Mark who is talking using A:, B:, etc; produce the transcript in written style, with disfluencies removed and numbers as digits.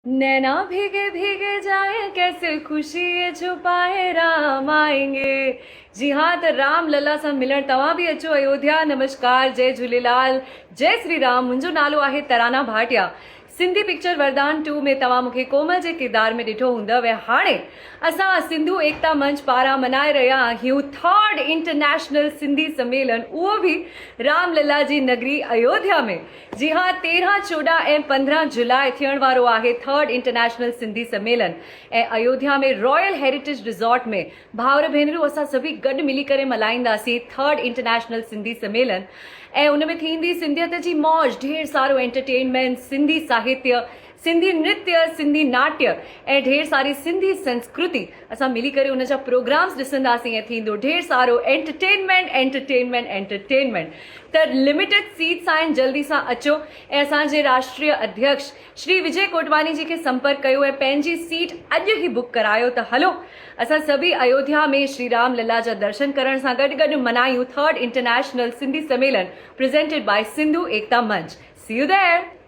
A: नैना भीगे भीगे जाए कैसे खुशी ये छुपाए राम आएंगे। जी हाँ, त राम लला सां मिलण तव्हां बि अचो अयोध्या। नमस्कार, जय झूलेलाल, जय श्री राम। मुंहिंजो नालो आहे तराना भाटिया। सिंधी पिक्चर वरदान 2 में तव्हां मूंखे कोमल जे किरदार में ॾिठो हूंदव। ऐं हाणे असां सिंधु एकता मंच पारां मनाए रहिया आहियूं 3rd इंटरनेशनल सिंधी सम्मेलन, उहो बि रामलला जी नगरी अयोध्या में। जी हाँ, 13, 14 ऐं 15 जुलाई थियण वारो आहे 3rd इंटरनेशनल सिंधी सम्मेलन। ऐं अयोध्या में रॉयल हेरिटेज रिज़ॉर्ट में भाउर भेनरूं असां सभी गॾु मिली करे मल्हाईंदासीं 3rd इंटरनेशनल सिंधी सम्मेलन। ऐं उन में थींदी सिंधियत जी मौज, ढेर सारो एंटरटेनमेंट, सिंधी साहित्य, सिंधी नृत्य, सिंधी नाट्य ऐं ढेर सारी सिंधी संस्कृति। असां मिली करे उन जा प्रोग्राम्स ॾिसंदासीं ऐं थींदो ढेर सारो एंटरटेनमेंट एंटरटेनमेंट एंटरटेनमेंट। त लिमिटेड सीट्स आहिनि, जल्दी सां अचो ऐं असांजे राष्ट्रीय अध्यक्ष श्री विजय कोटवानी जी खे संपर्क कयो ऐं पंहिंजी सीट अॼु ई बुक करायो। त हलो असां सभी अयोध्या में श्री राम लला जा दर्शन करण सां गॾु गॾु मनायूं 3rd इंटरनेशनल सिंधी सम्मेलन प्रेजेंटेड बाय सिंधु एकता मंच। सी यू देयर।